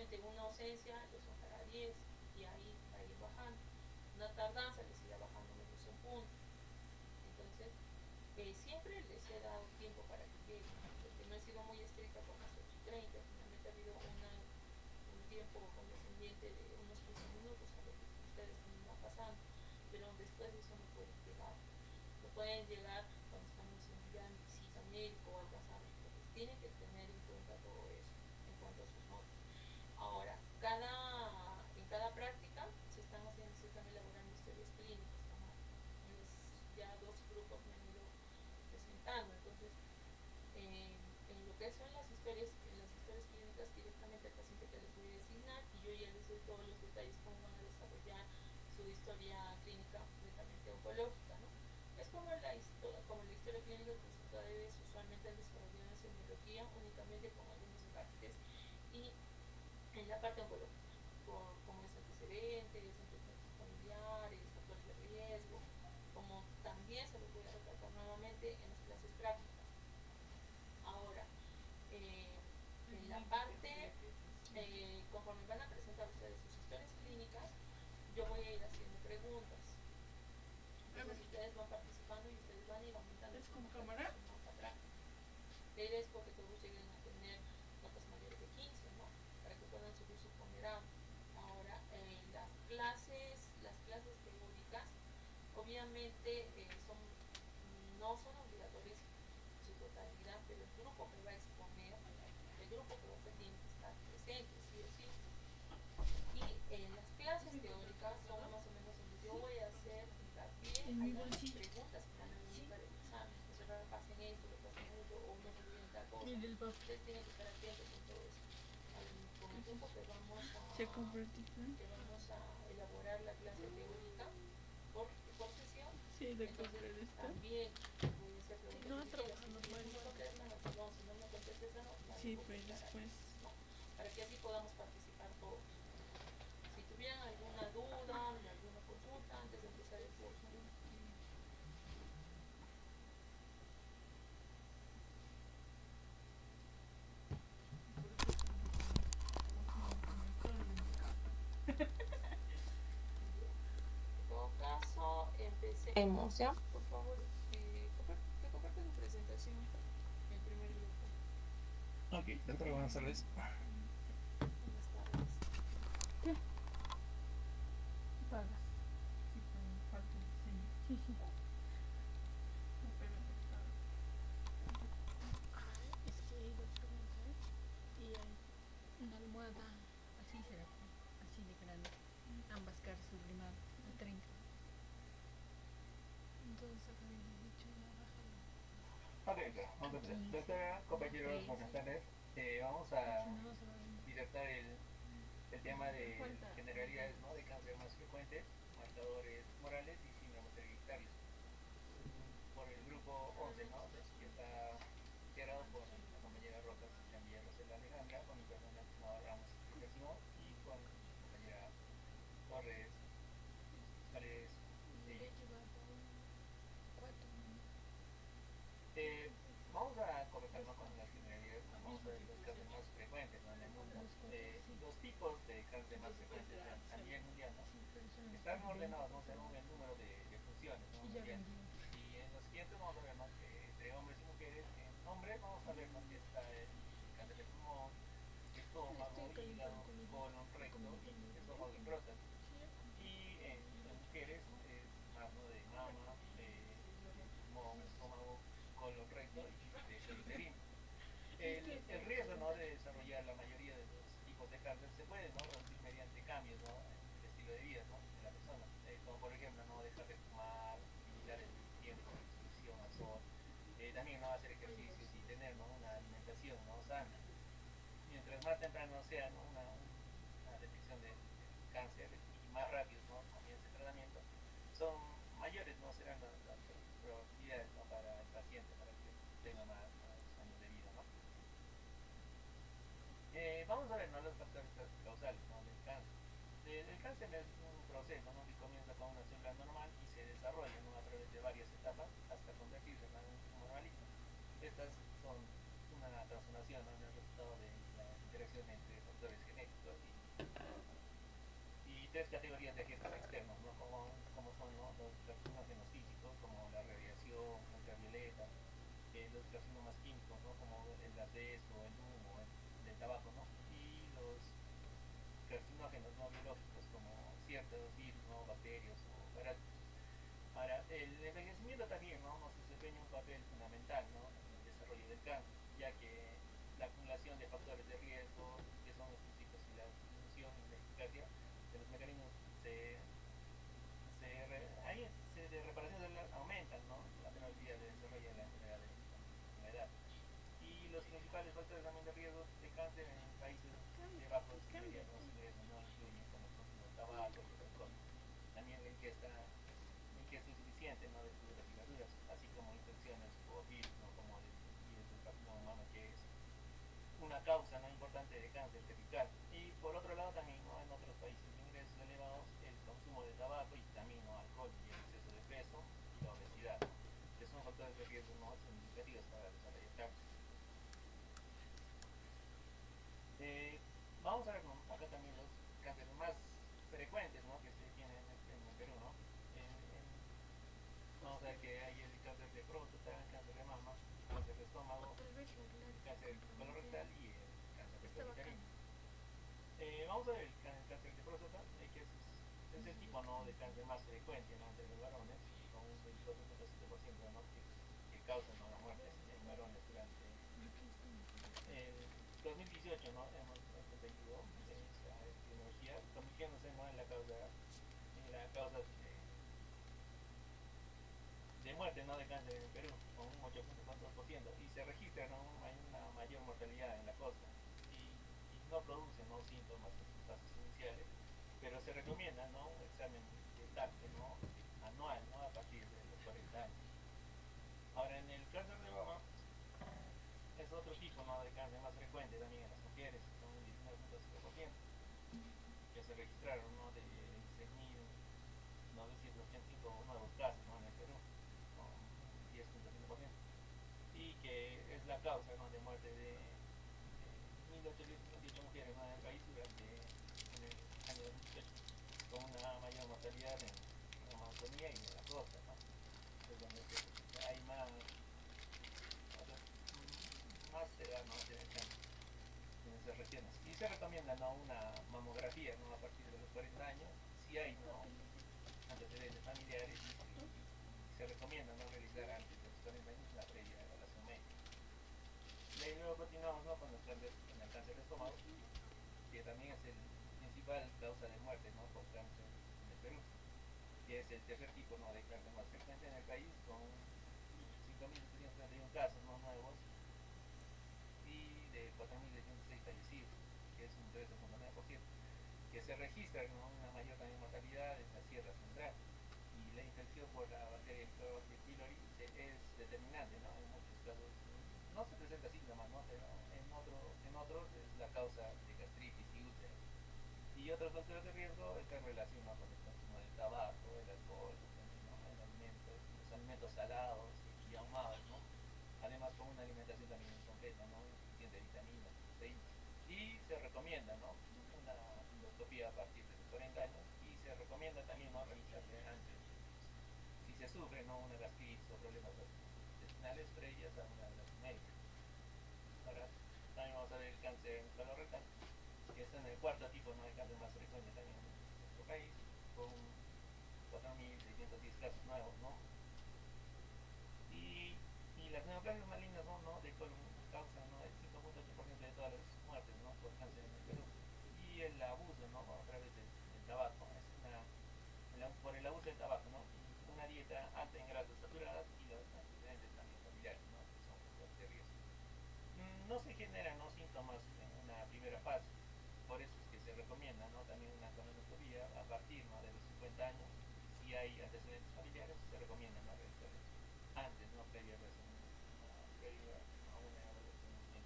Obviamente una ausencia lo son para 10 y ahí va a ir bajando. Una tardanza les irá bajando menos un punto. Entonces, siempre les he dado tiempo para que lleguen, porque no he sido muy estricta con las 8:30. Finalmente ha habido un tiempo condescendiente de unos 15 minutos a lo que ustedes también van pasando, pero después de eso no pueden llegar. No pueden llegar cuando estamos ya en visita médica o alcanzarlos. Entonces, tienen que tener en cuenta todo eso en cuanto a sus notas. Ahora, en cada práctica se están elaborando historias clínicas, como ya dos grupos me han ido presentando. Entonces, en lo que son en las historias clínicas directamente al paciente que les voy a designar, y yo ya les doy todos los detalles cómo van a desarrollar su historia clínica netamente oncológica, ¿no? Es como la historia clínica que ustedes usualmente han desarrollado en semiología, únicamente con algunos enfoques y en la parte oncológica, como es antecedentes, antecedentes familiares, factores de riesgo, como también se los voy a recalcar nuevamente en las clases prácticas. Ahora, en la parte, conforme van a presentar ustedes sus historias clínicas, yo voy a ir haciendo preguntas. Entonces ustedes van participando y ustedes van a ir aumentando ¿Es su con nota cámara? práctica. La idea es porque todos lleguen a tener notas mayores de 15, ¿no? Para que puedan subir su ponderado. Ahora, las clases teóricas, obviamente no son obligatorias en su totalidad, pero el grupo que va a exponer, el grupo que va a estar tiene que estar presente, sí o sí. Y las clases teóricas son más o menos donde yo voy a hacer hincapié En a mi las bolsillo. preguntas que van a venir para el examen. O sea, repasen esto, repasen esto, o no se olviden tal cosa. Mira el papel. Ustedes tienen que estar atentos en todo eso. Con el tiempo ¿Se compró el título? que vamos a elaborar la clase teórica por sesión, Sí, de entonces comprar esta. también voy a hacer preguntas No ha dirigidas. trabajado Si mal. me contestan al salón, si no me contestan, no, la Sí, dejo pero para después. ¿no? Para que así podamos participar todos. Si tuvieran alguna duda, alguna consulta antes de empezar el curso. En todo caso, empecemos, ¿ya? Por favor, que comparte tu presentación en primer grupo. Ok, doctora, buenas tardes. Buenas tardes. ¿Qué? Pagas. Sí, pero falta el diseño. Sí, sí. Espérate, es que he ido a preguntar y hay una almohada así será, así de grande. Ambas caras sublimadas a 30. Entonces acá había dicho una bájala Ok, vamos a a empezar. 15 Doctora, o a compañeros, 13. buenas tardes. Vamos Si a no, se va a vender. disertar el tema de Falta generalidades, ¿no? De cáncer más frecuentes, marcadores tumorales y síndromes hereditarios. Por el grupo 11, ¿no? Que está integrado por la compañera Rojas Chambilla Rosela Alejandra, con mi persona Estimado Ramos Rojas Simón y con mi compañera Torres Paredes Le Bello. llevaba 4. Eh, Vamos a colocarnos con las generalidades, ¿no? Vamos a ver los cánceres más frecuentes, ¿no? En el mundo. Los 4, sí. Los tipos de cáncer más frecuentes a nivel mundial, ¿no? Sí, pero son los Están 20 ordenados, que ¿no? se Según van. el número de funciones, ¿no? Y ya Mundiales. vendió. Y en los siguientes vamos a ver, ¿no? Que entre hombres y mujeres, en hombres vamos a ver, ¿no? Que está el cáncer de pulmón, Le estoy estómago, calentando hígado, con el colon, recto comité y de esófago y próstata. sí, Y en mujeres es más, ¿no? De mama, pulmón, estómago, colon, recto y del uterino. este El riesgo, ¿no? De desarrollar la mayoría de los tipos de cáncer se puede, ¿no? Reducir mediante cambios, ¿no? En el estilo de vida, ¿no? De la persona. Como por ejemplo, ¿no? Dejar de fumar, limitar el tiempo de exposición al sol, también, ¿no? Hacer ejercicios y tener, ¿no? Una alimentación, ¿no? Sana. Mientras más temprano sea, ¿no? Una detección del cáncer y más rápido, ¿no? Comience el tratamiento, son mayores, ¿no? Serán las probabilidades, ¿no? Para el paciente, para que tenga más años de vida, ¿no? Vamos a ver, ¿no? Los factores causales, ¿no? Del cáncer. El cáncer es un proceso, ¿no? Que comienza con una célula normal y se desarrolla, ¿no? A través de varias etapas hasta convertirse en un tumor maligno. Estas son una transformación, ¿no? En el resultado de la interacción entre factores genéticos Y tres categorías de agentes externos, ¿no? Como son, ¿no? Los carcinógenos físicos, como la radiación ultravioleta, los carcinomas químicos, ¿no? Como el asbesto, el humo, el tabaco, ¿no? Y los carcinógenos no biológicos, como ciertos virus, ¿no? Bacterias o parásitos. Ahora, el envejecimiento también, ¿no? Nos desempeña un papel fundamental, ¿no? En el desarrollo del cáncer, ya que la acumulación de factores de riesgo, que son los principios y la disminución y la eficacia de los mecanismos ahí de reparación celular aumentan, ¿no? La probabilidad de desarrollo de la enfermedad de la edad. Y los principales factores también de riesgo de cáncer en países de bajos y medianos ingresos, ¿no? Incluyen como el consumo de tabaco y el alcohol. También la ingesta insuficiente, ¿no? De frutas y verduras, así como infecciones o virus, ¿no? Como el virus del papiloma humano, que es una causa, ¿no? Importante de cáncer cervical. Y por otro lado también, ¿no? En otros países de ingresos elevados, el consumo de tabaco y también, ¿no? Alcohol y el exceso de peso y la obesidad, ¿no? Que son factores de riesgo, ¿no? Significativos para desarrollar cáncer. Vamos a ver, ¿no? Acá también los cánceres más frecuentes, ¿no? Que se tienen en el Perú, ¿no? Vamos a ver que hay el cáncer de próstata, cáncer de mama, cáncer de estómago, cáncer colorectal y el cáncer rectal. Vamos a ver el cáncer de próstata, que es el tipo, ¿no? De cáncer más frecuente, ¿no? Entre los varones, con un 24.7%, ¿no? que causa, ¿no? La muerte en varones durante el 2018, ¿no? Hemos conseguido esa epidemiología, convirtiéndose, ¿no? En la causa de muerte, ¿no? De cáncer en el Perú, con un 8.4%, y se registra, ¿no? Una mayor mortalidad en la costa, y no produce, ¿no? Síntomas en sus fases iniciales, pero se recomienda, ¿no? Un examen de TAC, ¿no? Anual, ¿no? A partir de los 40 años. Ahora, en el cáncer de mama es otro tipo, ¿no? De cáncer más frecuente también en las mujeres, con un 19.5%, que se registraron, ¿no? De 16.985 nuevos casos, ¿no? En el Perú, con 10.5%, y que es la causa, ¿no? De muerte de 1.818 mujeres, ¿no? En el país durante el año 2018, con una mayor mortalidad en la Amazonía y en la costa, ¿no? Es donde hay más edad, ¿no? De cáncer en esas regiones. Y se recomienda, ¿no? Una mamografía, ¿no? A partir de los 40 años, si hay, ¿no? Antecedentes familiares, y se recomienda, ¿no? Realizar antes de los 40 años una previa evaluación médica. Y luego continuamos, ¿no? Con el cáncer de estómago, que también es el principal causa de muerte, ¿no? Por cáncer en el Perú, que es el tercer tipo, ¿no? De cáncer más frecuente en el país, con 5.731 casos, ¿no? Nuevos, y de 4.606 fallecidos, que es un 13.9%, que se registra, ¿no? Una mayor también mortalidad en la Sierra Central, y la infección por la bacteria Helicobacter pylori es determinante, ¿no? En muchos casos no se presenta síntomas, ¿no? Pero en otros es la causa de gastritis y úlceras. Y otros factores de riesgo están relacionados con el consumo del tabaco, el alcohol, ¿no? Los alimentos salados y ahumados, ¿no? Además con una alimentación también completa, ¿no? Suficiente de vitaminas, proteínas. Y se recomienda, ¿no? Una endoscopía a partir de los 40 años, y se recomienda también, ¿no? Realizarse antes, si se sufre, ¿no? Una gastritis o problemas intestinales previas a una evaluación médica. Ahora también vamos a ver el cáncer colorectal, que está en el cuarto tipo, ¿no? De cáncer más frecuente también en nuestro país, con 4.610 casos nuevos, ¿no? Y las neoplasias malignas, ¿no? De colon causan, ¿no? El 5.8% de todas las muertes, ¿no? Por cáncer en el Perú. Y el abuso, ¿no? A través del tabaco, por el abuso del tabaco, ¿no? Y una dieta alta en grasas saturadas y los antecedentes también familiares, ¿no? Que son factores de riesgo. No se generan, ¿no? Síntomas en una primera fase, por eso es que se recomienda, ¿no? También una colonoscopia a partir, ¿no? De los 50 años. Si hay antecedentes familiares, se recomienda, ¿no? Realizar antes, ¿no? Previa a una evaluación médica.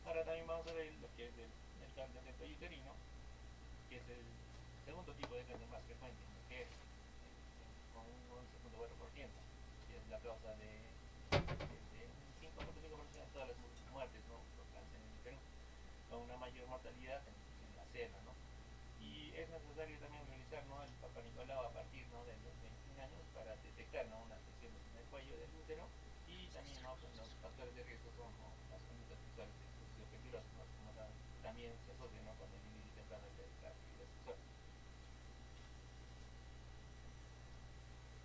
Ahora también vamos a ver lo que es el cáncer del cuello uterino, que es el segundo tipo de cáncer más frecuente en mujeres, con un 11.4%, que es la causa de un 5.5% de todas las muertes, ¿no? Por cáncer en el Perú, con una mayor mortalidad en la seno, ¿no? Y es necesario también realizar, ¿no?, el Papa Nicolau a partir, ¿no?, de los 21 años para detectar, ¿no?, unas lesiones en el cuello del útero y también, ¿no?, pues los factores de riesgo son, ¿no?, las conductas sexuales de exposición peligrosa, ¿no?, como también se asocia, ¿no?, con el inicio temprano de la actividad sexual.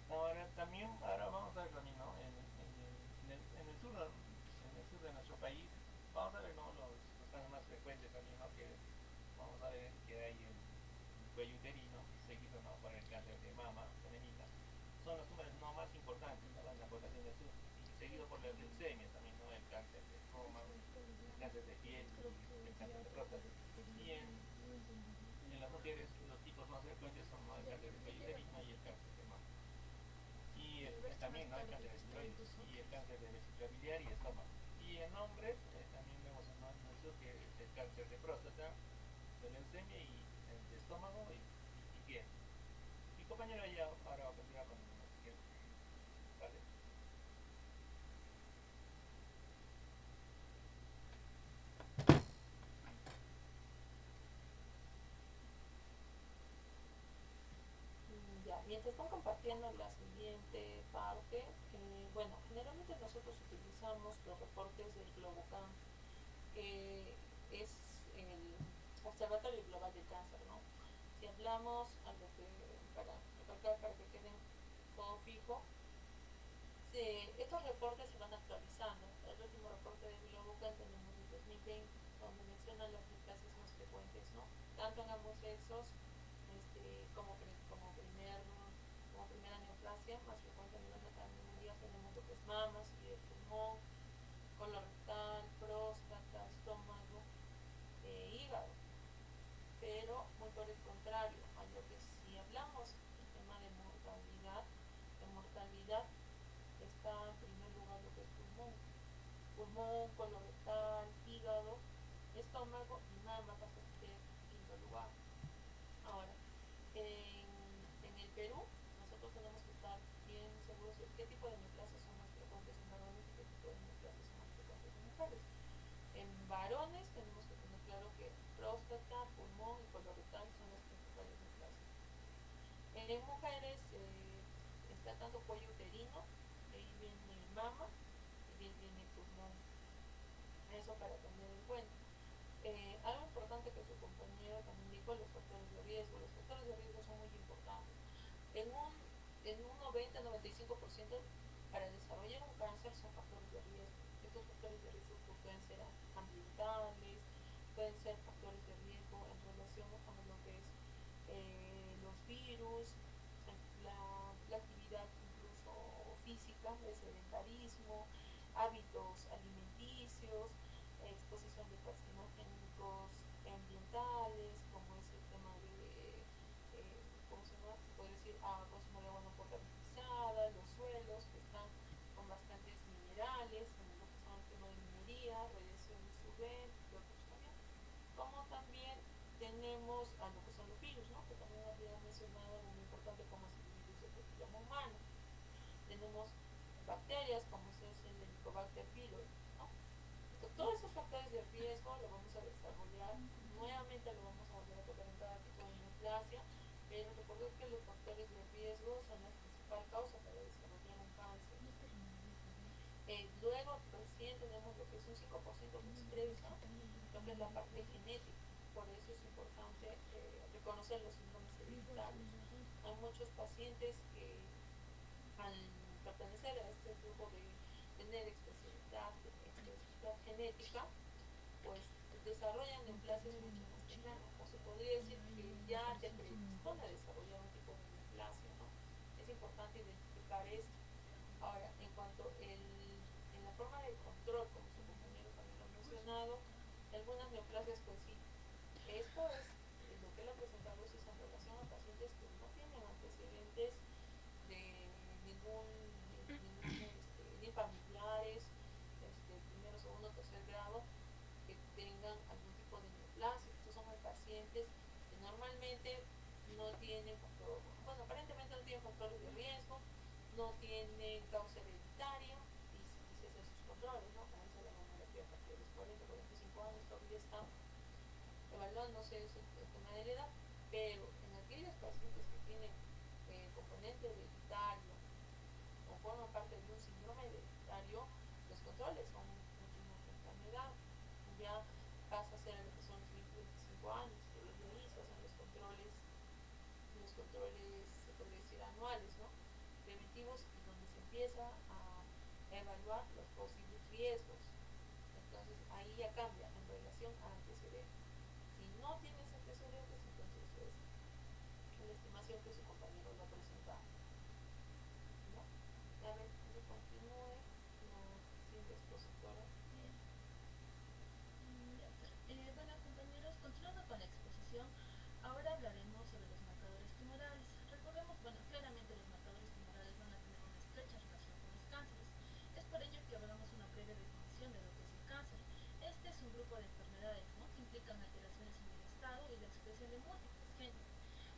Ahora vamos a ver también, ¿no?, en el sur de nuestro país, vamos a ver, ¿no?, los casos más frecuentes también, ¿no?, que vamos a ver que hay el cuello uterino, seguido, ¿no?, por el cáncer de mama femenina. Son los tumores, ¿no?, más importantes, ¿no?, en la población del sur, y seguido por la leucemia también, ¿no?, el cáncer de estómago, el cáncer de piel y el cáncer de próstata. Y en las mujeres los tipos más frecuentes son, ¿no?, el cáncer de cuello uterino y el cáncer de mama. Y también, ¿no?, el cáncer de tiroides y el cáncer de vesícula biliar y estómago. Y en hombres también vemos, ¿no?, en el sur que es el cáncer de próstata, de leucemia y el de estómago y piel. Mi compañero ya ahora va a continuar con el siguiente. ¿Vale? Ya, mientras están compartiendo la siguiente parte, bueno, generalmente nosotros utilizamos los reportes del GloboCan, que es el Observatorio Global del Cáncer, ¿no? Si hablamos a lo que, para recalcar, para que queden todo fijo, estos reportes se van actualizando. El último reporte del GloboCan tenemos del 2020, donde menciona las neoplasias más frecuentes, ¿no?, tanto en ambos sexos, como primera neoplasia más frecuente a nivel mundial tenemos lo que es mamas y el pulmón, colorectal, próstata, estómago, hígado. Pero muy por el contrario, a lo que si hablamos del tema de mortalidad está en primer lugar lo que es pulmón, colorectal, hígado, estómago y mama pasa a ser en quinto lugar. Ahora, en el Perú, nosotros tenemos que estar bien seguros de qué tipo de neoplasias son más frecuentes en varones y qué tipo de neoplasias son más frecuentes en mujeres. En varones tenemos que tener claro que próstata, pulmón y colorectal son las principales neoplasias. En mujeres está tanto cuello uterino, de ahí viene mama y de ahí viene pulmón. Eso para tener en cuenta. Algo importante que su compañero también dijo, los factores de riesgo. Los factores de riesgo son muy importantes. En un 90-95% para desarrollar un cáncer son factores de riesgo. Estos factores de riesgo pueden ser ambientales, pueden ser factores de riesgo en relación a lo que es los virus, la actividad incluso física, el sedentarismo, hábitos alimenticios, exposición de carcinogénicos ambientales, como es el tema de, ¿cómo se llama? Se puede decir consumo de agua no potabilizada, los suelos que están con bastantes minerales, en lo que son el tema de minería, radiación UV, y otros también. Como también tenemos a lo que son los virus, ¿no?, que también había mencionado algo muy importante como es el virus del papiloma humano. Tenemos bacterias como es el Helicobacter pylori, ¿no? Entonces, todos esos factores de riesgo lo vamos a desarrollar, nuevamente lo vamos a volver a tocar en cada tipo de neoplasia, pero recordad que los factores de riesgo son la principal causa para desarrollar un cáncer. Luego recién tenemos lo que es un 5% que expresa lo que es la parte genética. Por eso es importante reconocer los síndromes hereditarios. Hay muchos pacientes que al pertenecer a este grupo de tener expresividad genética, pues desarrollan neoplasias mucho más temprano, o se podría decir que ya te predispone a desarrollar un tipo de neoplasia, ¿no? Es importante identificar esto. Ahora, en cuanto en la forma de control, como su compañero también lo ha mencionado, algunas neoplasias, pues sí, esto es lo que él ha presentado es en relación a pacientes que no tienen antecedentes de ni familiares, primero, segundo, tercer grado, que tengan algún tipo de neoplasia. Estos son pacientes que normalmente no tienen bueno, aparentemente no tienen factores de riesgo, no tienen causa hereditaria y se hacen sus controles, ¿no? Como dice la mamografía a partir de los 40-45 años todavía están evaluándose el tema de la edad, pero en aquellos pacientes que tienen componente hereditario o forman parte de un síndrome hereditario, los controles son mucho más temprana edad, ya pasa a ser lo que son los 25 años, que desde ahí se hacen los controles, se podría decir, anuales, ¿no? Preventivos, y donde se empieza a evaluar los posibles riesgos. Entonces ahí ya cambia en relación a antecedentes. Si no tienes antecedentes, entonces es la estimación que su compañero lo presenta, ¿no? A ver, que continúe la siguiente expositora. Bien. Bueno, compañeros, continuando con la exposición, ahora hablaremos sobre los marcadores tumorales. Recordemos, bueno, claramente los marcadores tumorales van a tener una estrecha relación con los cánceres. Es por ello que hablamos una breve definición de lo que es el cáncer. Este es un grupo de enfermedades, ¿no?, que implican alteraciones en el estado y la expresión de múltiples genes.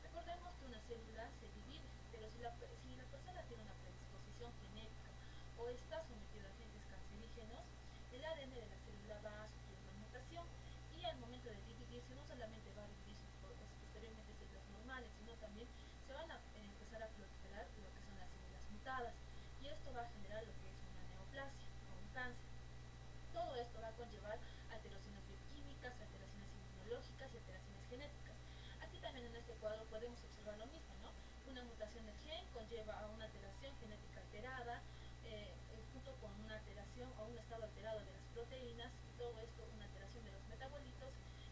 Recordemos que una célula se divide, pero si la persona tiene una predisposición genética o está sometida a agentes cancerígenos, el ADN de la célula va a sufrir una mutación y al momento de dividirse no solamente va a dividirse posteriormente células normales, sino también se van a empezar a proliferar lo que son las células mutadas, y esto va a generar lo que es una neoplasia o un cáncer. Todo esto va a conllevar alteraciones bioquímicas, alteraciones inmunológicas y alteraciones genéticas. Aquí también en este cuadro podemos observar lo mismo, ¿no? Una mutación del gen conlleva a una alteración genética alterada, junto con una alteración o un estado alterado de las proteínas, y todo esto una alteración de los metabolitos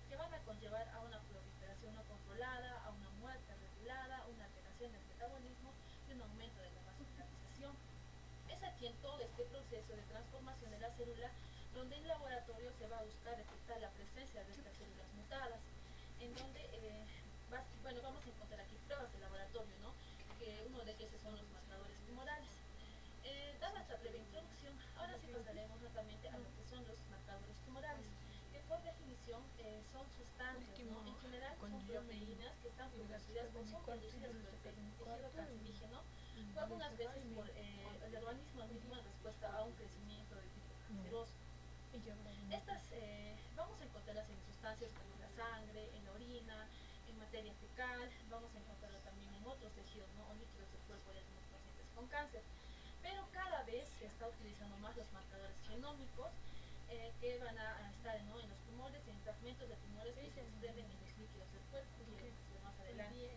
que van a conllevar a una proliferación no controlada, a una muerte regulada, una alteración del metabolismo y un aumento de la vascularización. Es aquí en todo este proceso de transformación de la célula donde en laboratorio se va a buscar detectar la presencia de estas células mutadas, en donde bueno, vamos a encontrar aquí pruebas de laboratorio, ¿no?, que uno de ellos son los marcadores tumorales. Dada esta breve introducción, ahora sí pasaremos netamente a lo que son los marcadores tumorales, que por definición son sustancias, ¿no?, en general son proteínas que están producidas o son producidas por el tejido cancerígeno, o algunas veces por el organismo mismo en respuesta a un crecimiento de tipo canceroso. Estas vamos a encontrarlas en sustancias como la sangre, en la orina, en materia fecal, vamos a encontrarlo también en otros tejidos, ¿no?, o líquidos del cuerpo de algunos pacientes con cáncer. Pero cada vez se está utilizando más los marcadores genómicos, que van a estar, ¿no?, en los tumores y en fragmentos de tumores que se desprenden en los líquidos del cuerpo, que más adelante.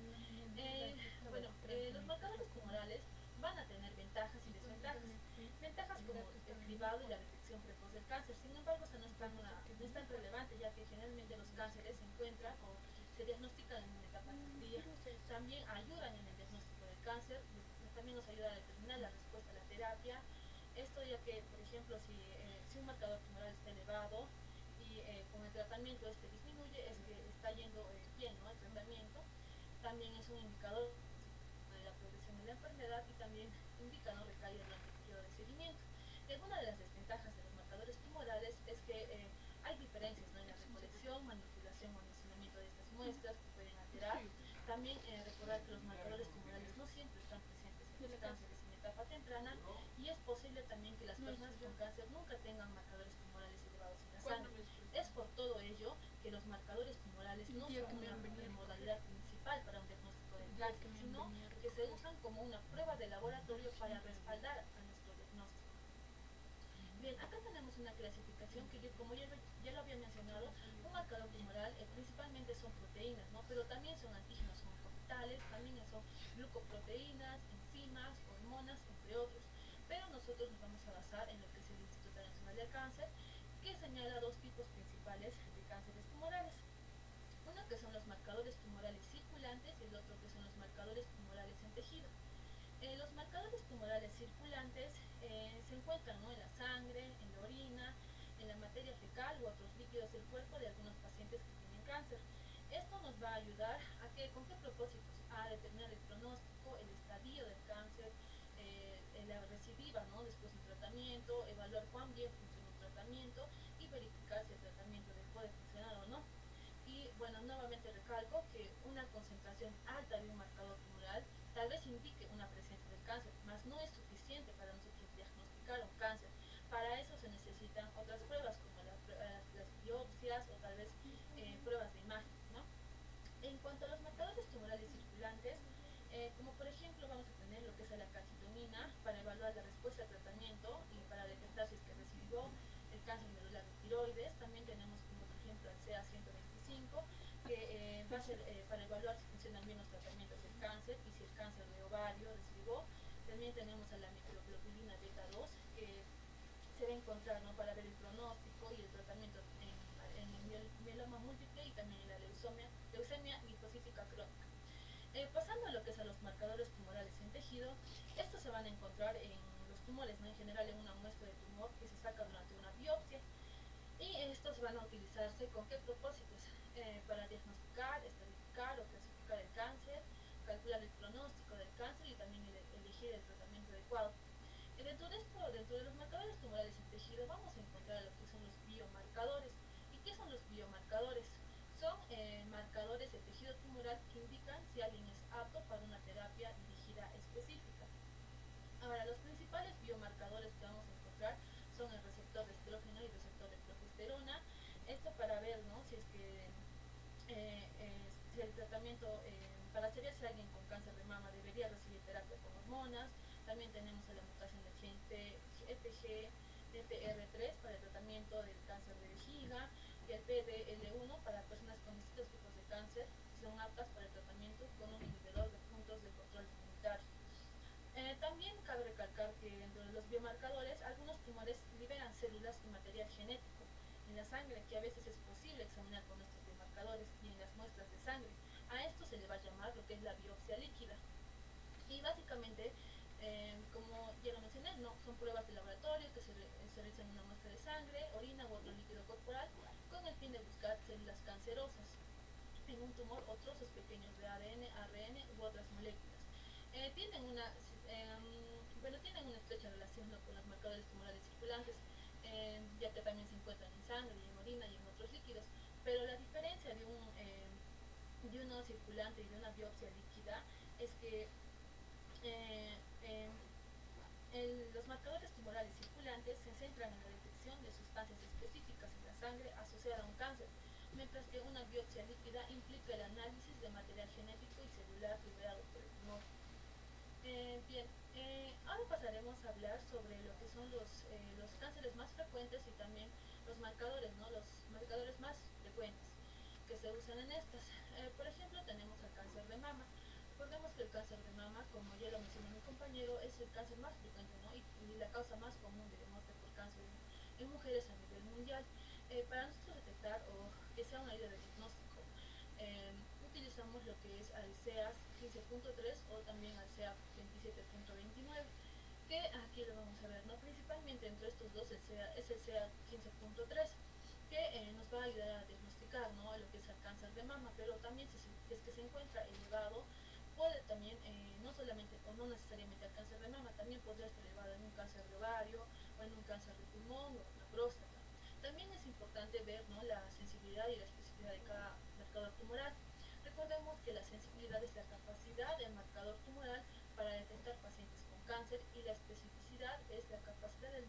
Bueno, los marcadores tumorales van a tener ventajas y desventajas. Ventajas como el cribado y la detección precoz del cáncer. Sin embargo, eso no es tan relevante, ya que generalmente los cánceres se encuentran o se diagnostican en una etapa tardía. También ayudan en el diagnóstico del cáncer, también nos ayuda a determinar la respuesta a la terapia. Esto ya que, por ejemplo, si un marcador tumoral está elevado y con el tratamiento este disminuye, es que está yendo bien, ¿no?, el tratamiento. También es un indicador de la progresión de la enfermedad y también indica, ¿no?, recaída durante el periodo de seguimiento. Y alguna de las desventajas de los marcadores tumorales es que hay diferencias, ¿no?, en la recolección, manipulación o almacenamiento de estas muestras que pueden alterar. También recordar que los marcadores tumorales no siempre están presentes en los cánceres en etapa temprana, y es posible también que las personas con cáncer nunca tengan marcadores tumorales elevados en la sangre. Es por todo ello que los marcadores tumorales no son una modalidad principal para un diagnóstico del cáncer, sino que se usan como una prueba de laboratorio para respaldar a nuestro diagnóstico. Bien, acá tenemos una clasificación que yo, como ya lo había mencionado, un marcador tumoral principalmente son proteínas, ¿no?, pero también son antígenos, son capitales, también son glucoproteínas, enzimas, hormonas, entre otros. Pero nosotros nos vamos a basar en lo que es el Instituto Nacional del Cáncer, que señala dos tipos principales de cánceres tumorales. Uno que son los marcadores tumorales circulantes y el otro que son los marcadores tumorales en tejido. Los marcadores tumorales circulantes se encuentran, ¿no?, en la sangre, en la orina, en la materia fecal u otros líquidos del cuerpo de algunos pacientes que tienen cáncer. Esto nos va a ayudar a que, ¿con qué propósitos? A determinar el pronóstico, el estadio del cáncer, la recidiva, ¿no?, después del tratamiento, evaluar cuán bien funciona el tratamiento y verificar si el tratamiento dejó de funcionar o no. Y bueno, nuevamente recalco que una concentración alta de un marcador tumoral tal vez indique una presencia del cáncer, mas no es suficiente para nosotros diagnosticar un cáncer. Para eso se necesitan otras pruebas como las biopsias o tal vez pruebas de imagen En cuanto a los marcadores tumorales circulantes, como por ejemplo vamos a tener lo que es la calcitonina para evaluar la respuesta al tratamiento y para detectar si es que recibió el cáncer medular de tiroides. También tenemos como por ejemplo el CA-125 que va a ser para evaluar si funcionan bien los tratamientos del cáncer y si el cáncer de ovario recibió. También tenemos a la microglobulina beta 2 que se va a encontrar, ¿no?, para ver el pronóstico y el tratamiento en el mieloma múltiple y también en la leucemia linfocítica crónica. Pasando a lo que es a los marcadores tumorales en tejido, estos se van a encontrar en los tumores, ¿no?, en general en una muestra de tumor que se saca durante una biopsia. Y estos van a utilizarse con qué propósitos? Para diagnosticar, estadificar o clasificar el cáncer, calcular el pronóstico del cáncer y también elegir el tratamiento adecuado. Dentro de los marcadores tumorales en tejido vamos a encontrar lo que son los biomarcadores. ¿Y qué son los biomarcadores? Son marcadores de tejido tumoral que indican si alguien es apto para una terapia dirigida específica. Ahora, los principales biomarcadores que vamos a encontrar son el receptor de estrógeno y el receptor de progesterona. Esto para ver, ¿no?, si es que si el tratamiento para saber si alguien con cáncer de mama debería recibir terapia con hormonas. También tenemos la mutación del gen FGFR3 para el tratamiento del cáncer de vejiga y el PDL1 para personas con distintos tipos de cáncer que son aptas para el tratamiento con un inhibidor de puntos de control inmunitario. También cabe recalcar que dentro de los biomarcadores algunos tumores liberan células y material genético en la sangre que a veces es posible examinar con estos biomarcadores y en las muestras de sangre. A esto se le va a llamar lo que es la biopsia líquida. Y básicamente, como ya lo mencioné, no son pruebas de laboratorio que se realizan en una muestra de sangre, orina u otro líquido corporal con el fin de buscar células cancerosas en un tumor o trozos pequeños de ADN, ARN u otras moléculas. Tienen una estrecha relación, ¿no?, con los marcadores tumorales circulantes, ya que también se encuentran en sangre y en orina y en otros líquidos, pero la diferencia de uno circulante y de una biopsia líquida es que los marcadores tumorales circulantes se centran en la detección de sustancias específicas en la sangre asociada a un cáncer, mientras que una biopsia líquida implica el análisis de material genético y celular liberado por el tumor. Bien, ahora pasaremos a hablar sobre lo que son los cánceres más frecuentes y también los marcadores, ¿no?, los marcadores más frecuentes que se usan en estas. Por ejemplo, tenemos el cáncer de mama. Recordemos que el cáncer de mama, como ya lo mencionó mi compañero, es el cáncer más frecuente, ¿no?, y la causa más común de muerte por cáncer en mujeres a nivel mundial. Para nosotros detectar o que sea una idea de diagnóstico, utilizamos lo que es al CEA 15.3 o también al CEA 27.29, que aquí lo vamos a ver, ¿no? Principalmente entre estos dos es el CEA 15.3, que nos va a ayudar a diagnosticar, ¿no?, lo que es el cáncer de mama, pero también si es que se encuentra elevado, puede también, no solamente o no necesariamente al cáncer de mama, también podría estar elevado en un cáncer de ovario o en un cáncer de pulmón o una próstata. También es importante ver, ¿no?, la sensibilidad y la especificidad de cada marcador tumoral. Recordemos que la sensibilidad es la capacidad del marcador tumoral para detectar pacientes con cáncer y la especificidad es la capacidad del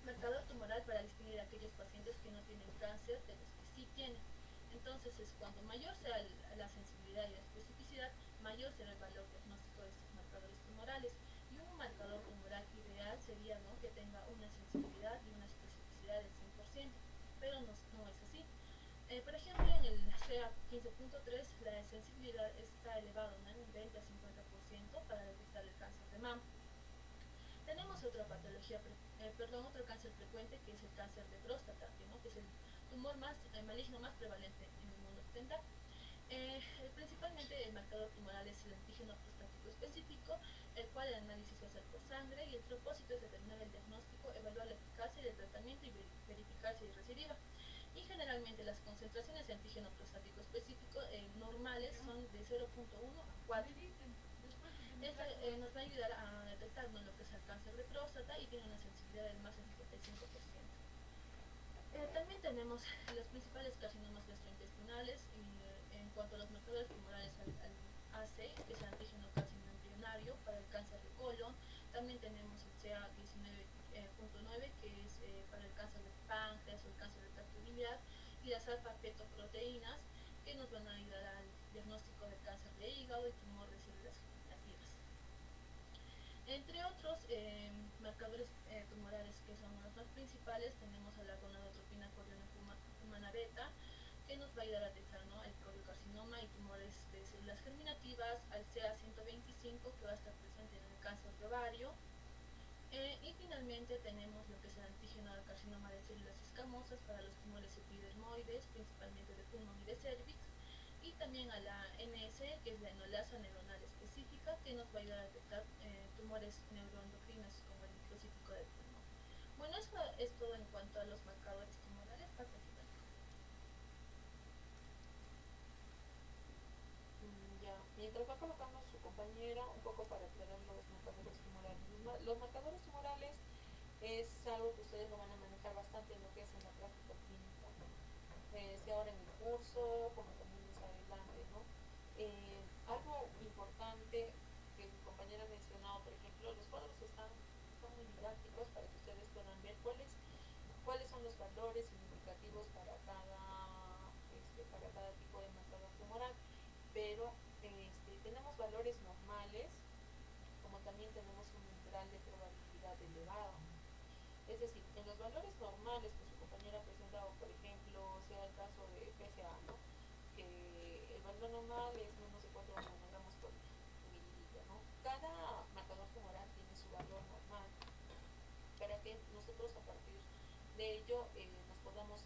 marcador tumoral para distinguir a aquellos pacientes que no tienen cáncer de los que sí tienen. Entonces, cuanto mayor sea la sensibilidad y la especificidad, mayor será el valor diagnóstico de estos marcadores tumorales. Y un marcador tumoral ideal sería, ¿no?, que tenga una sensibilidad y una especificidad del 100%, pero no es así. Por ejemplo, en el CEA 15.3 la sensibilidad está elevada, ¿no?, en un 20 a 50% para detectar el cáncer de mama. Tenemos otra otro cáncer frecuente que es el cáncer de próstata, ¿no?, que es el tumor maligno más prevalente en el mundo occidental. Principalmente el marcador tumoral es el antígeno prostático específico, el cual el análisis va a ser por sangre y el propósito es determinar el diagnóstico, evaluar la eficacia del tratamiento y verificar si es recidiva. Y generalmente las concentraciones de antígeno prostático específico normales son de 0.1 a 4. Esto nos va a ayudar a detectar, ¿no?, lo que es el cáncer de próstata y tiene una sensibilidad del más del 75%. También tenemos los principales carcinomas gastrointestinales y en cuanto a los marcadores tumorales al AC, que es el antígeno carcinoembrionario para el cáncer de colon. También tenemos el CA 19.9, que es para el cáncer de páncreas o el cáncer de tracto biliar, y las alfa-fetoproteínas, que que nos van a ayudar al diagnóstico de cáncer de hígado y tumor de células germinativas. Entre otros marcadores tumorales que son los más principales, tenemos a la gonadotropina corione humana beta, que nos va a ayudar a detectar, ¿no?, el coriocarcinoma y tumores de células germinativas, al CA125, que va a estar presente en el cáncer de ovario, y finalmente tenemos lo que es el antígeno del carcinoma de células escamosas para los tumores epidermoides, principalmente de pulmón y de cervix, y también a la NS, que es la enolasa neuronal específica, que nos va a ayudar a detectar tumores neuroendocrinos como el microcítico del pulmón. Bueno, eso es todo en cuanto a los marcadores tumorales patológicos. Ya, mientras va colocando su compañera, un poco para aclarar los marcadores tumorales. Los marcadores tumorales es algo que ustedes lo van a manejar bastante en lo que es en la práctica clínica, sea ahora en el curso, como también más adelante, ¿no? Algo importante que mi compañera ha mencionado, por ejemplo, los cuadros están muy didácticos para que ustedes puedan ver cuáles son los valores significativos para cada tipo de marcador tumoral, pero tenemos valores normales, como también tenemos un umbral de probabilidad elevado. Es decir, en los valores normales que su compañera ha presentado, por ejemplo, sea el caso de PSA, ¿no?, que el valor normal es menos de 4 nanogramos por mililitro, ¿no? Cada marcador tumoral tiene su valor normal para que nosotros a partir de ello nos podamos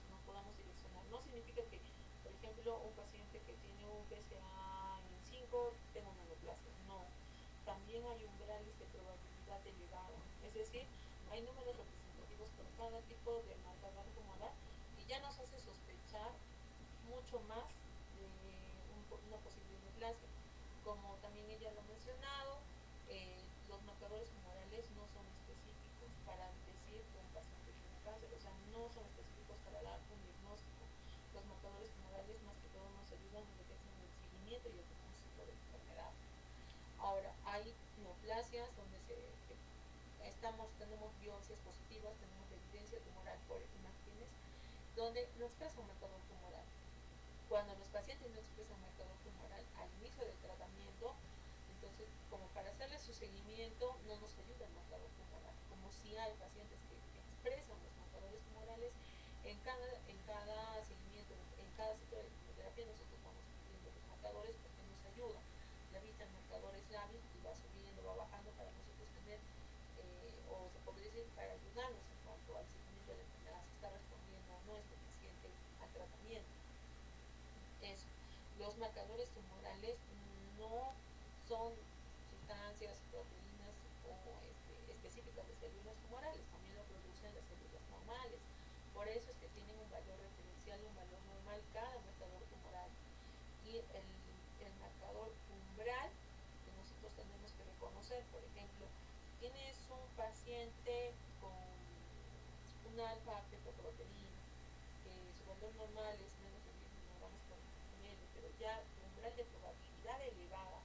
direccionar. No significa que, por ejemplo, un paciente que tiene un PSA en 5 tenga una neoplasia, no. También hay umbrales de probabilidad elevado, es decir, hay números representativos por cada tipo de marcador tumoral y ya nos hace sospechar mucho más de una posible neoplasia. Como también ella lo ha mencionado, los marcadores tumorales no son específicos para decir que un paciente tiene cáncer, o sea, no son específicos para dar un diagnóstico. Los marcadores tumorales más que todo nos ayudan en lo que es en el seguimiento y el diagnóstico de la enfermedad. Ahora, hay neoplasias donde tenemos biopsias positivas, tenemos evidencia tumoral por imágenes, donde no expresa un marcador tumoral. Cuando los pacientes no expresan marcador tumoral al inicio del tratamiento, entonces, como para hacerle su seguimiento, no nos ayuda el marcador tumoral. Como si hay pacientes que expresan los marcadores tumorales, en cada seguimiento, en cada ciclo de quimioterapia, nosotros vamos viendo los marcadores porque nos ayuda. La vista el marcador es lábil y va subiendo, va bajando para nosotros tener, o se podría decir, para ayudarnos en cuanto al seguimiento de la enfermedad, si está respondiendo o no este paciente al tratamiento. Eso. Los marcadores tumorales no son sustancias, proteínas o específicas de células tumorales, también lo producen las células normales. Por eso es que tienen un valor referencial, un valor normal cada marcador tumoral. Y el marcador umbral que nosotros tenemos que reconocer, por ejemplo, si tienes un paciente con una alfa-fetoproteína, su valor normal es menos de 10 nanogramos por ml, pero ya tu umbral de probabilidad elevada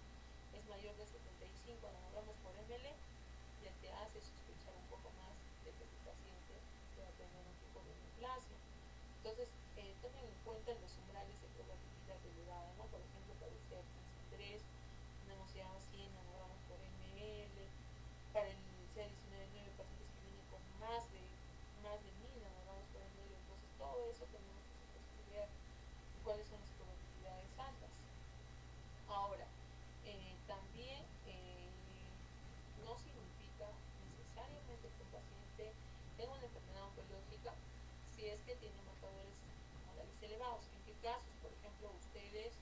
es mayor de 75 nanogramos por ml, ya te hace sospechar un poco más de que tu paciente pueda tener un tipo de neoplasia. Entonces, tomen en cuenta los umbrales de probabilidad elevada, ¿no? Por ejemplo, para el CA15-3 tenemos ya 100 nanogramos por ml, para el CA19-9 pacientes que vienen con más de 1000 nanogramos por ml, entonces todo eso tenemos que estudiar cuáles son las probabilidades altas. Ahora, también no significa necesariamente que un paciente tenga una enfermedad oncológica si es que tiene marcadores tumorales elevados. ¿En qué casos? Por ejemplo, ustedes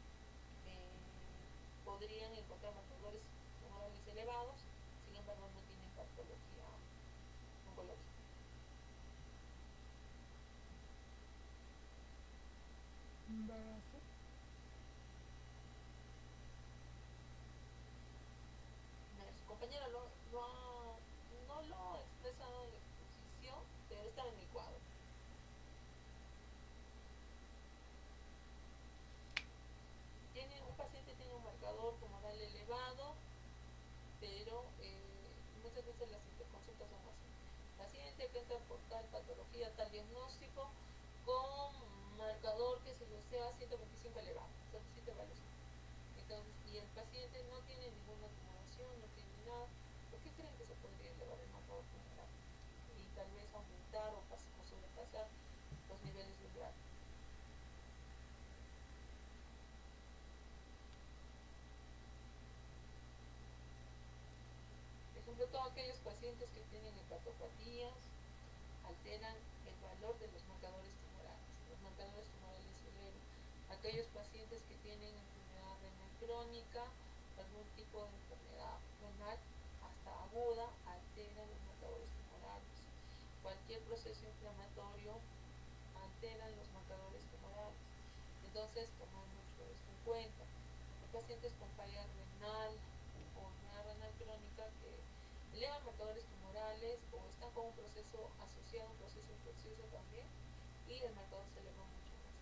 podrían encontrar marcadores tumorales elevados, sin embargo no tienen patología oncológica. Embarazo. Su compañera no lo ha expresado en la exposición, pero está en el cuadro. Un paciente tiene un marcador tumoral elevado, pero muchas veces las interconsultas son así. Paciente que entra por tal patología, tal diagnóstico, con marcador que se lo sea 125 elevado. O sea, y el paciente no tiene ninguna tumoración, no tiene nada, ¿por qué creen que se podría elevar el marcador tumoral? Y tal vez aumentar o sobrepasar los niveles de umbral. Por ejemplo, todos aquellos pacientes que tienen hepatopatías alteran el valor de los marcadores tumorales. Los marcadores tumorales se elevan. Aquellos pacientes que tienen enfermedad renal crónica, algún tipo de enfermedad renal hasta aguda, alteran los marcadores tumorales. Cualquier proceso inflamatorio alteran los marcadores tumorales. Entonces, tomar mucho esto en cuenta. Hay pacientes con falla renal o enfermedad renal crónica que elevan marcadores tumorales o están con un proceso asociado, un proceso infeccioso también, y el marcador se eleva mucho más.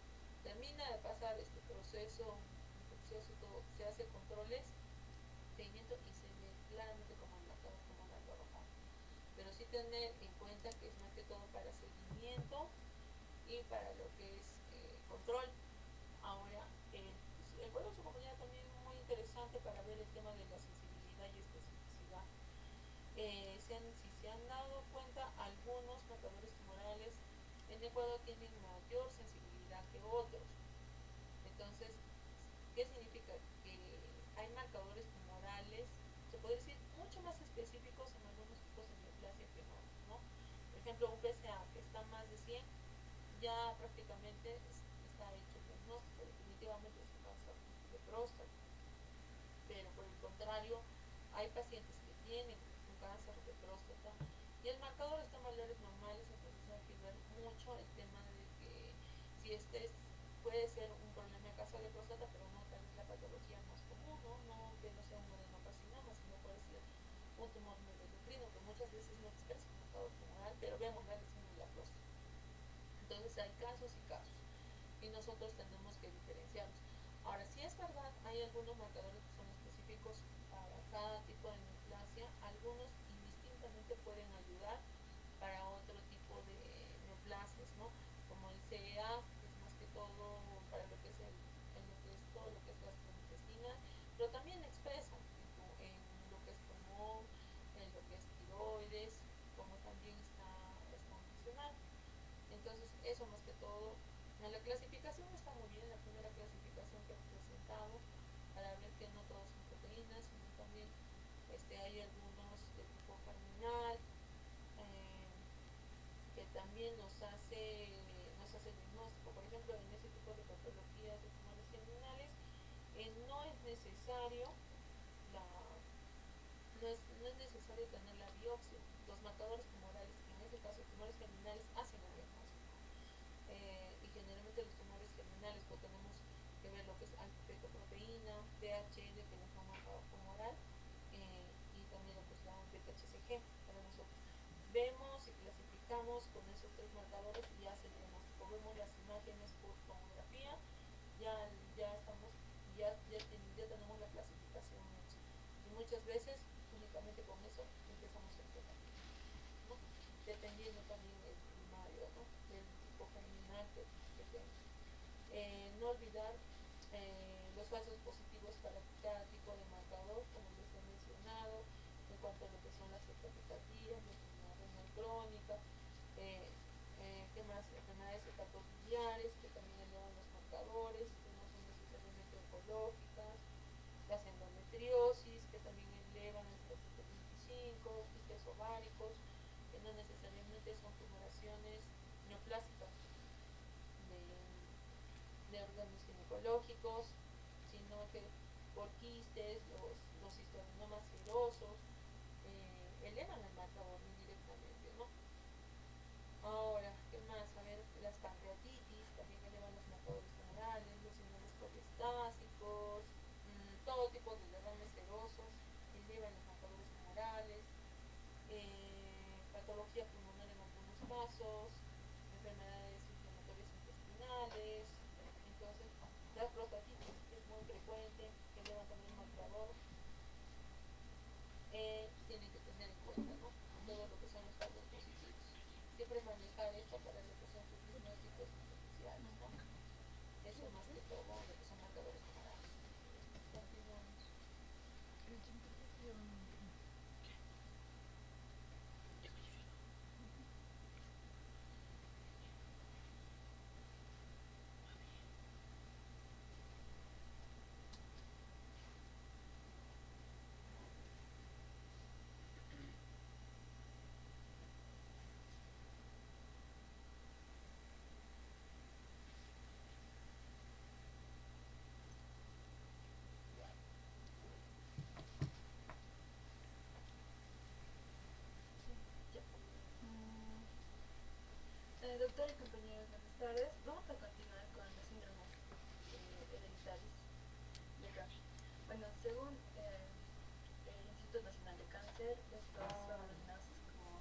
Termina de pasar este proceso infeccioso, todo, se hace controles, seguimiento y se ve claramente como el marcador tumoral va bajando. Pero sí tener en cuenta que es más que todo para seguimiento y para lo que es control. Ahora, el juego de su comunidad también es muy interesante para ver el tema de la sensibilidad y especificidad. Si se han dado cuenta, algunos marcadores tumorales en Ecuador tienen mayor sensibilidad que otros. Entonces, ¿qué significa? Que hay marcadores tumorales, se puede decir, mucho más específicos en algunos tipos de neoplasia que en otros, ¿no? Por ejemplo, un PSA que está más de 100, ya prácticamente está hecho el diagnóstico, definitivamente es un cáncer de próstata. Pero por el contrario, hay pacientes que tienen un cáncer de próstata y el marcador está en valores normales, entonces hay que ver mucho el tema de que si puede ser un problema de cáncer de próstata, pero no tal vez la patología más común, no que no sea un adenocarcinoma, sino puede ser un tumor neuroendocrino, que muchas veces no expresa un marcador tumoral, pero vemos la lesión de la próstata. Entonces hay casos y casos, y nosotros tenemos que diferenciarlos. Ahora, sí es verdad, hay algunos marcadores que son específicos para cada tipo de neoplasia, algunos indistintamente pueden ayudar para otro tipo de neoplasias, ¿no? Como el CEA, que es más que todo para lo que es lo que es todo lo que es gastrointestina, pero también expresan en lo que es pulmón, en lo que es tiroides, como también está mencionado. Entonces, eso más que todo, la clasificación está muy bien, la primera clasificación que hemos presentado, para ver que no todos son proteínas, sino también hay algunos de tipo germinal, que también nos hace el diagnóstico. Por ejemplo, en ese tipo de patologías de tumores germinales, no es necesario no es necesario tener la biopsia. Los marcadores tumorales, en este caso tumores germinales, hacen el diagnóstico. Y generalmente los tumores germinales, pues tenemos que ver lo que es alfa-fetoproteína, PHL, que es un marcador tumoral, y también lo que es la beta-HCG para nosotros. Vemos y clasificamos con esos tres marcadores y ya se el diagnóstico. Vemos las imágenes por tomografía, ya tenemos la clasificación hecha. Y muchas veces únicamente con eso empezamos el tratamiento, ¿no? Dependiendo también del primario, ¿no? Del tipo germinal que tenga. No olvidar los falsos positivos para cada tipo de marcador, como les he mencionado, en cuanto a lo que son las hepatopatías, la enfermedad renal crónica, ¿qué más? Enfermedades hepatobiliares que también elevan los marcadores, que no son necesariamente oncológicas, las endometriosis, que también elevan hasta 125, quistes ováricos, que no necesariamente son tumoraciones neoplásicas de órganos ginecológicos, sino que por quistes, los histadenomas serosos, elevan el marcador indirectamente, ¿no? Ahora, ¿qué más? A ver, las pancreatitis también elevan los marcadores tumorales, los síndromes colestásicos, todo tipo de derrames serosos elevan los marcadores tumorales, patología pulmonar en algunos casos, enfermedades inflamatorias intestinales, entonces la prostatitis es muy frecuente, que elevan también el marcador, tienen que tener en cuenta, ¿no? Todo lo que son los casos positivos. Siempre manejar esto para lo que son sus diagnósticos diferenciales, ¿no? Eso más que todo, lo que son marcadores tumorales. Continuamos. Bueno, según el Instituto Nacional de Cáncer, estos son denominados como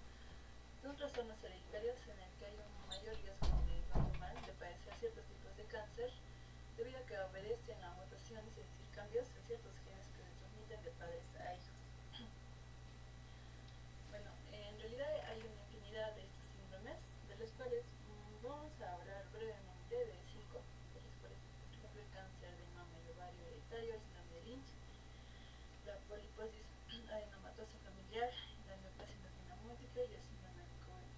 son trastornos hereditarios en el que hay un mayor riesgo de lo normal de padecer ciertos tipos de cáncer debido a que obedecen a mutaciones, es decir, cambios en ciertos genes que se transmiten de padres a hijos. Bueno, en realidad hay una infinidad de estos síndromes, de los cuales vamos a hablar brevemente de 5, de los cuales, por ejemplo, el cáncer de mama y ovario hereditario, el síndrome de Lynch, la poliposis adenomatosa familiar, la neoplasia endocrina múltiple y el síndrome de Cohen.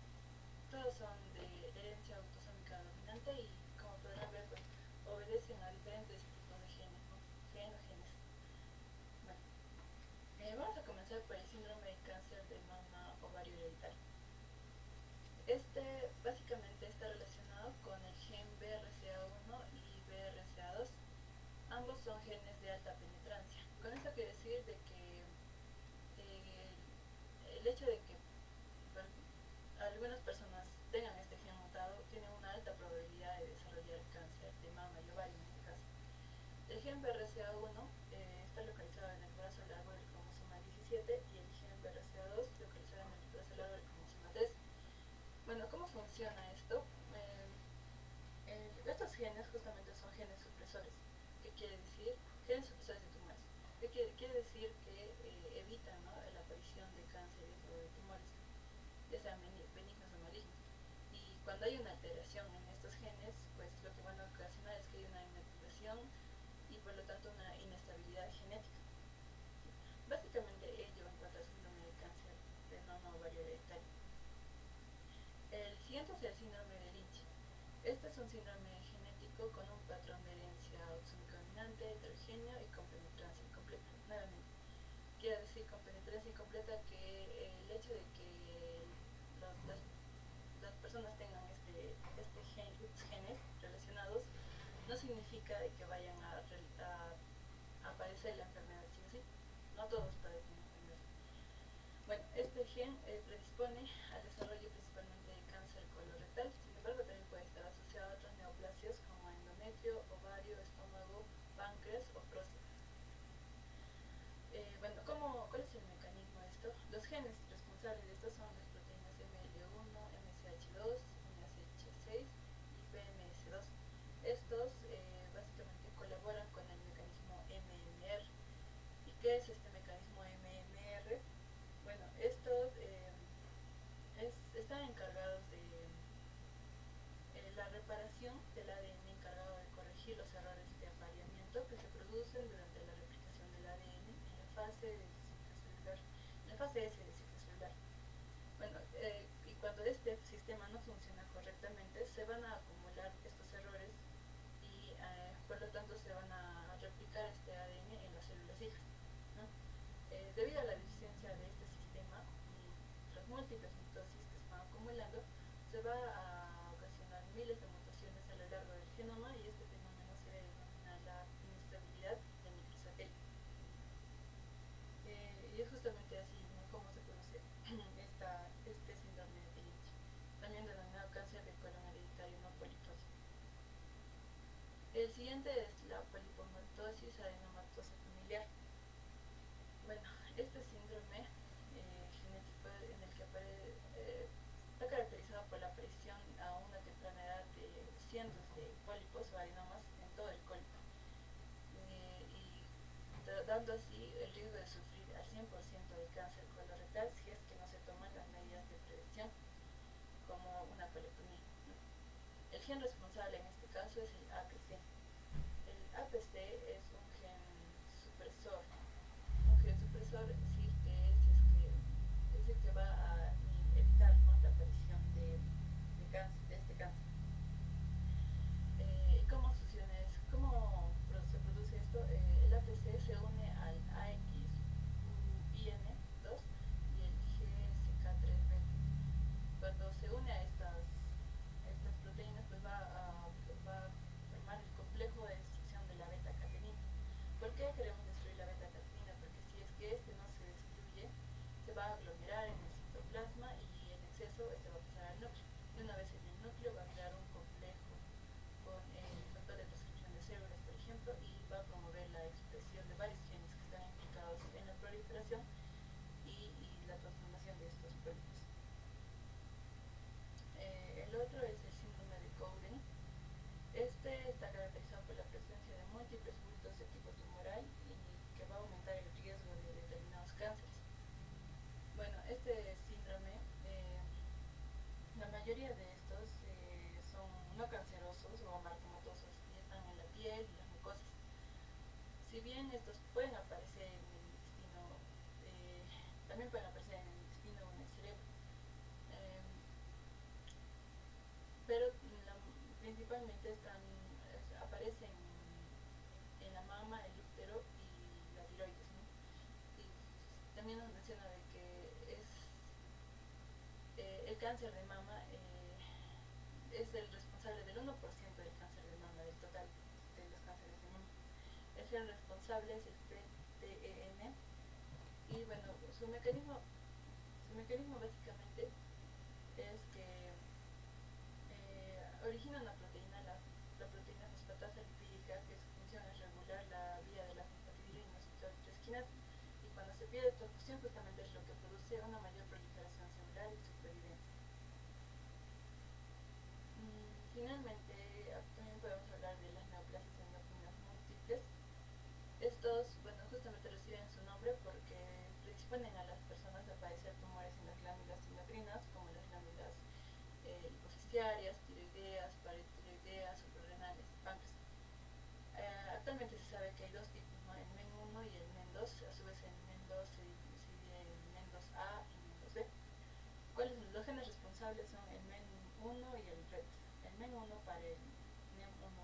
Todos son de herencia autosómica dominante y, como podrán ver, pues, obedecen a diferentes tipos de genes, ¿no? Genes. Bueno, vamos a comenzar por el síndrome de cáncer de mama ovario hereditario. Este básicamente está relacionado con el gen BRCA1 y BRCA2. Ambos son genes de alta penetrancia. Con esto quiere decir de que el hecho de que bueno, algunas personas tengan este gen mutado tienen una alta probabilidad de desarrollar cáncer de mama y ovario en este caso. El gen BRCA1 está localizado en el brazo largo del cromosoma 17 y el gen BRCA2 localizado en el brazo largo del cromosoma 3. Bueno, ¿cómo funciona esto? Estos genes justamente son genes supresores. ¿Qué quiere decir? Genes supresores de tumores. ¿Qué quiere decir? Que evitan, ¿no?, la aparición de cánceres o de tumores, ya sean benignos o malignos. Y cuando hay una alteración en estos genes, pues lo que van a ocasionar es que hay una inactivación y por lo tanto una inestabilidad genética. Básicamente ello en cuanto al síndrome de cáncer de mama ovario hereditario. El siguiente es el síndrome de Lynch. Este es un síndrome genético con un patrón de herencia autosómica dominante, heterogéneo y con penetrancia incompleta. Nuevamente, quiere decir con penetrancia incompleta que el hecho de que las personas tengan genes relacionados no significa de que vayan a padecer la enfermedad sí o sí. No todos padecen la enfermedad. Bueno, este gen predispone al desarrollo principalmente de cáncer colorectal, sin embargo también puede estar asociado a otras neoplasias como endometrio, ovario, estómago, páncreas o próstata. Bueno, ¿cuál es el mecanismo de esto? Los genes responsables de esto son las proteínas ML1, MSH2, MSH6 y PMS2. Estos básicamente colaboran con el mecanismo MMR. ¿Y qué es este mecanismo MMR? Bueno, estos están encargados de la reparación del ADN encargado de corregir los errores de apareamiento que se producen durante la replicación del ADN en la fase del ciclo celular, en la fase S del ciclo celular. Bueno, y cuando este sistema no funciona correctamente, se van a acumular estos errores y por lo tanto se van a replicar este ADN en las células hijas, ¿no? Debido a la deficiencia de este sistema y tras múltiples mitosis que se van acumulando, se va a ocasionar miles de mutaciones a lo largo del genoma y este fenómeno se denomina la inestabilidad del microsatélite. Y es justamente así, ¿no?, como se produce este síndrome de Lynch, también denominado cáncer de colon hereditario no poliposis. El siguiente es la polipomatosis adenomatosa familiar. Bueno, este síndrome genético en el que está caracterizado por la aparición a una temprana edad de cientos de pólipos o adenomas en todo el colon, y dando así el riesgo de sufrir al 100% de cáncer colorectal si es que no se toman las medidas de prevención, como una colectomía, ¿no? El gen responsable en este caso es el APC. El APC es un gen supresor. Un gen supresor es decir que va a evitar, ¿no?, la aparición de este cáncer. ¿Cómo se produce esto? El APC se une al AXUIN2 y el GSK3-beta. Cuando se une a estas proteínas, pues va a formar el complejo de destrucción de la beta-catenina. ¿Por qué queremos destruir la beta-catenina? Porque si es que este no se destruye, se va a aglomerar en el citoplasma y en exceso este va a pasar al núcleo. Y una vez en el núcleo va a crear un complejo con el factor de transcripción de células, por ejemplo, y va a promover la expresión de varios genes en la proliferación y la transformación de estos pólipos. El otro es el síndrome de Cowden. Este está caracterizado por la presencia de múltiples bultos de tipo tumoral y que va a aumentar el riesgo de determinados cánceres. Bueno, este síndrome, la mayoría de estos son no cancerosos o amartomatosos y están en la piel y las mucosas. Si bien estos pueden aparecer en el intestino, también pueden aparecer en el intestino o en el cerebro. Pero principalmente aparecen en la mama, el útero y la tiroides, ¿no? Y también nos menciona de que el cáncer de mama es el responsable del 1% del cáncer de mama, del total de los cánceres de mama. El gen responsable es el PTEN y bueno, su mecanismo básicamente es que origina una proteína, la proteína fosfatasa lipídica, que su función es regular la vía de la fosfatidilinoisotrasquinasa, y cuando se pierde esta función justamente es lo que produce una mayor proliferación celular y supervivencia. Finalmente, también podemos hablar de las neoplasias endocrinas múltiples. Estos, bueno, justamente reciben su nombre porque predisponen a las personas a padecer tumores en las glándulas endocrinas, como las glándulas hipofisiarias, tiroideas, paratiroideas, suprarrenales, páncreas. Actualmente se sabe que hay dos tipos, ¿no? El MEN1 y el MEN2. A su vez el MEN2 se divide en MEN2A y MEN2B. Los genes responsables son el MEN1 y el RET. El MEN1 para el NEM1,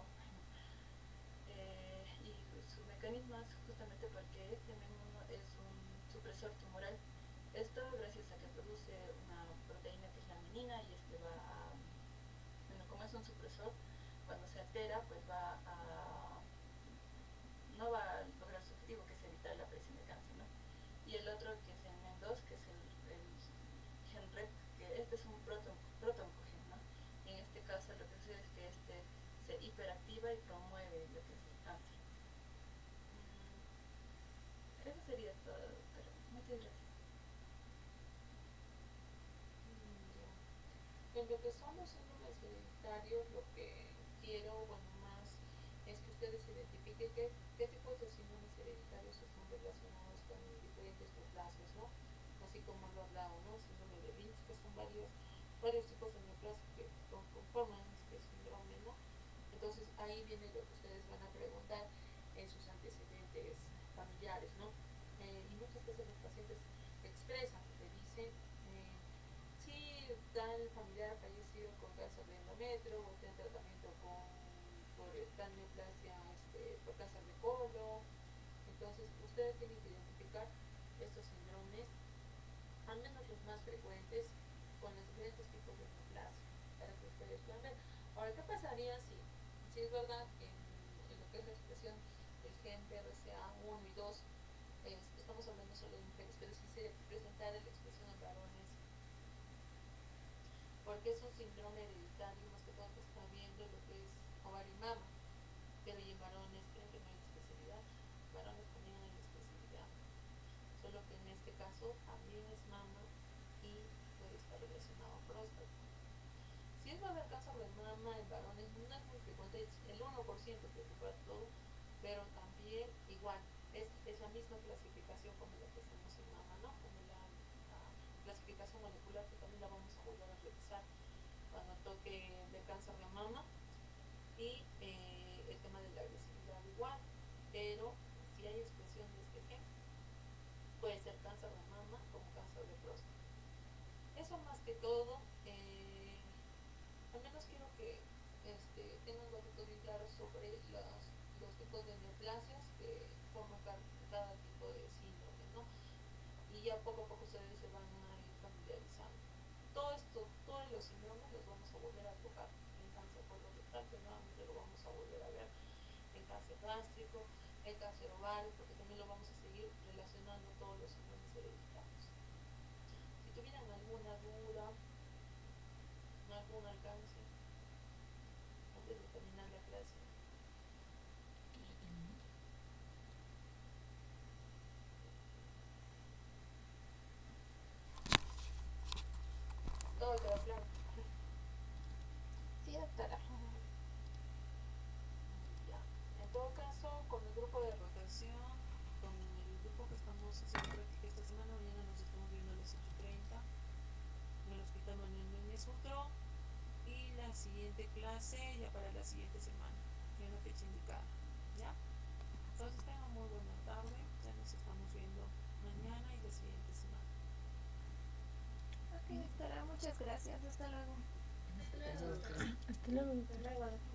y su mecanismo es justamente porque este MEN1 es un supresor tumoral. Esto gracias a que produce una proteína que es la menina, y este va a, bueno, como es un supresor, cuando se altera pues no va a lograr su objetivo, que es evitar la aparición de cáncer, ¿no? Y el otro, que es el MEN2, que es el gen RET, que este es un protooncogen, ¿no? Y en este caso lo que sucede es que este se hiperactiva y promueve lo que es el cáncer. Eso sería todo, doctora. Muchas gracias. En lo que son los síndromes hereditarios, lo que quiero, bueno, más es que ustedes identifiquen qué tipos de síndromes hereditarios están relacionados con diferentes neoplasias, ¿no? Así como lo hablaba, ¿no? Síndrome de Lynch, que son varios tipos de neoplasia que conforman este síndrome, ¿no? Entonces ahí viene lo que ustedes van a preguntar en sus antecedentes familiares, ¿no? Y muchas veces los pacientes expresan, le dicen, si tal familiar ha fallecido con cáncer de endometrio o está en tratamiento por tal neoplasia por cáncer de colon. Entonces ustedes tienen que identificar estos síndromes, al menos los más frecuentes, con los diferentes tipos de neoplasia, para que ustedes puedan ver. Ahora, ¿qué pasaría si es verdad en lo que es la expresión del gen BRCA1 y 2, estamos hablando solo de mujeres, pero si se presentara la expresión en varones? Porque es un síndrome hereditario, más que todo que está viendo lo que es ovario y mama, pero y en varones creen que no hay especialidad, varones también hay especialidad, solo que en este caso también es mama y puede estar relacionado a próstata. Si es verdad cáncer de mama en varones, no es muy frecuente, es el 1% preocupa todo, pero también igual es la misma clasificación como la que hacemos en mama, ¿no? Como la clasificación molecular, que también la vamos a volver a revisar cuando toque de cáncer de mama, y el tema de la agresividad igual, pero si hay expresión de este gen, puede ser cáncer de mama como cáncer de próstata. Eso más que todo, al menos quiero que tengan los datos bien claros sobre los tipos de neoplasias que forman cada tipo de síndrome, ¿no? Y ya poco a poco ustedes se van a ir familiarizando. Todos los síndromes los vamos a volver a tocar en cáncer colorectal, que nuevamente lo vamos a volver a ver en cáncer gástrico, en cáncer ovario, porque también lo vamos a seguir relacionando todos los síndromes hereditarios. Si tuvieran alguna duda, algún alcance, antes de terminar la clase. grupo que estamos haciendo práctica esta semana. Mañana nos estamos viendo a las 8:30 en el Hospital Manuel Núñez Utro. Y la siguiente clase ya para la siguiente semana, en la fecha indicada. ¿Ya? Entonces tengan muy buena tarde. Ya nos estamos viendo mañana y la siguiente semana. Ok, doctora, muchas gracias. Hasta luego. Hasta luego, doctora. Hasta luego. Hasta luego.